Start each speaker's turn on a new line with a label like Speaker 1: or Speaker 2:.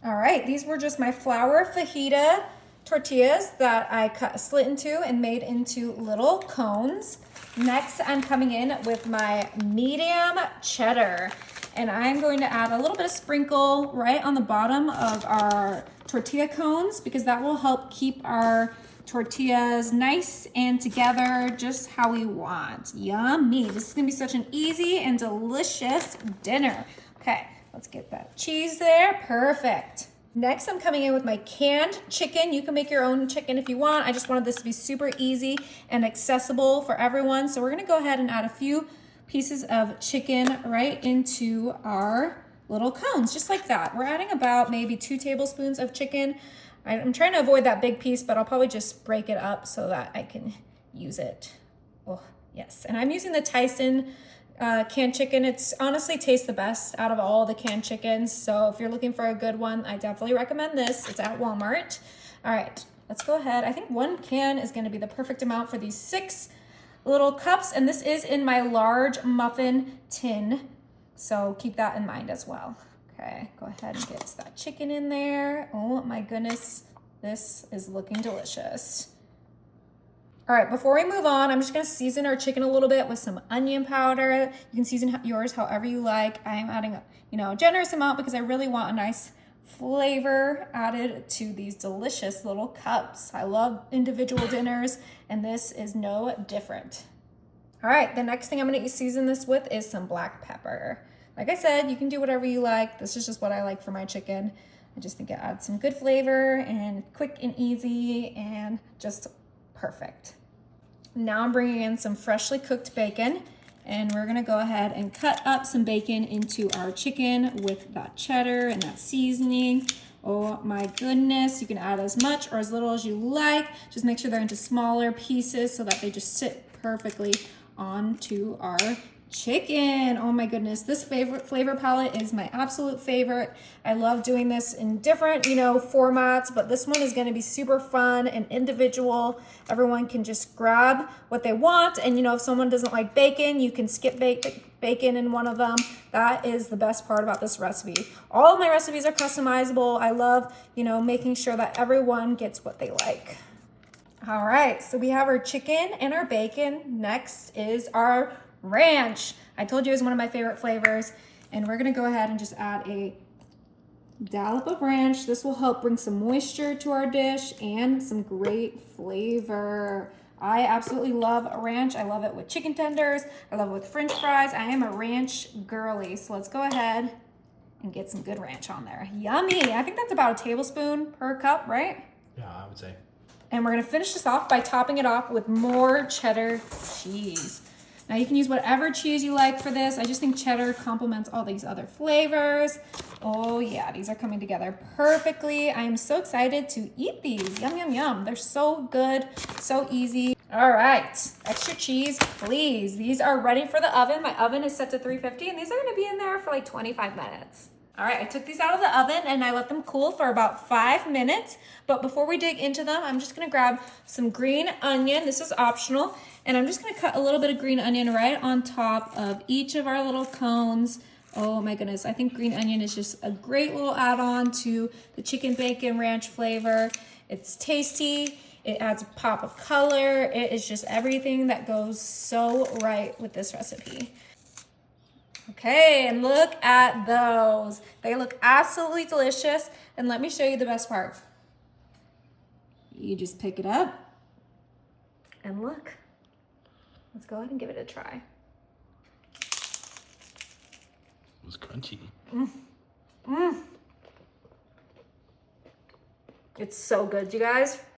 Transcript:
Speaker 1: All right, these were just my flour fajita tortillas that I cut a slit into and made into little cones. Next, I'm coming in with my medium cheddar, and I'm going to add a little bit of sprinkle right on the bottom of our tortilla cones because that will help keep our tortillas nice and together just how we want. Yummy. This is gonna be such an easy and delicious dinner. Okay, let's get that cheese there. Perfect. Next, I'm coming in with my canned chicken. You can make your own chicken if you want. I just wanted this to be super easy and accessible for everyone. So we're gonna go ahead and add a few pieces of chicken right into our little cones, just like that. We're adding about maybe 2 tablespoons of chicken. I'm trying to avoid that big piece, but I'll probably just break it up so that I can use it. Oh, yes. And I'm using the Tyson canned chicken. It's honestly tastes the best out of all the canned chickens. So if you're looking for a good one, I definitely recommend this. It's at Walmart. All right, let's go ahead. I think 1 can is gonna be the perfect amount for these 6 little cups. And this is in my large muffin tin. So keep that in mind as well. Okay, go ahead and get that chicken in there. Oh my goodness, this is looking delicious. All right, before we move on, I'm just gonna season our chicken a little bit with some onion powder. You can season yours however you like. I'm adding a generous amount because I really want a nice flavor added to these delicious little cups. I love individual dinners, and this is no different. All right, the next thing I'm gonna season this with is some black pepper. Like I said, you can do whatever you like. This is just what I like for my chicken. I just think it adds some good flavor and quick and easy and just perfect. Now I'm bringing in some freshly cooked bacon, and we're gonna go ahead and cut up some bacon into our chicken with that cheddar and that seasoning. Oh my goodness, you can add as much or as little as you like. Just make sure they're into smaller pieces so that they just sit perfectly onto our chicken. Oh my goodness, this flavor palette is my absolute favorite. I love doing this in different, formats, but this one is going to be super fun and individual. Everyone can just grab what they want, and if someone doesn't like bacon, you can skip bacon in one of them. That is the best part about this recipe. All of my recipes are customizable. I love, making sure that everyone gets what they like. All right, so we have our chicken and our bacon. Next is our ranch. I told you it was one of my favorite flavors, and we're gonna go ahead and just add a dollop of ranch. This will help bring some moisture to our dish and some great flavor. I absolutely love ranch. I love it with chicken tenders. I love it with French fries. I am a ranch girly, so let's go ahead and get some good ranch on there. Yummy. I think that's about a tablespoon per cup, right?
Speaker 2: Yeah, I would say.
Speaker 1: And we're gonna finish this off by topping it off with more cheddar cheese. Now you can use whatever cheese you like for this. I just think cheddar complements all these other flavors. Oh yeah, these are coming together perfectly. I am so excited to eat these. Yum, yum, yum. They're so good, so easy. All right, extra cheese, please. These are ready for the oven. My oven is set to 350, and these are gonna be in there for like 25 minutes. All right, I took these out of the oven and I let them cool for about 5 minutes. But before we dig into them, I'm just gonna grab some green onion. This is optional. And I'm just gonna cut a little bit of green onion right on top of each of our little cones. Oh my goodness, I think green onion is just a great little add-on to the chicken bacon ranch flavor. It's tasty, it adds a pop of color. It is just everything that goes so right with this recipe. Okay, and look at those. They look absolutely delicious. And let me show you the best part. You just pick it up and look. Let's go ahead and give it a try.
Speaker 2: It's crunchy.
Speaker 1: It's so good, you guys.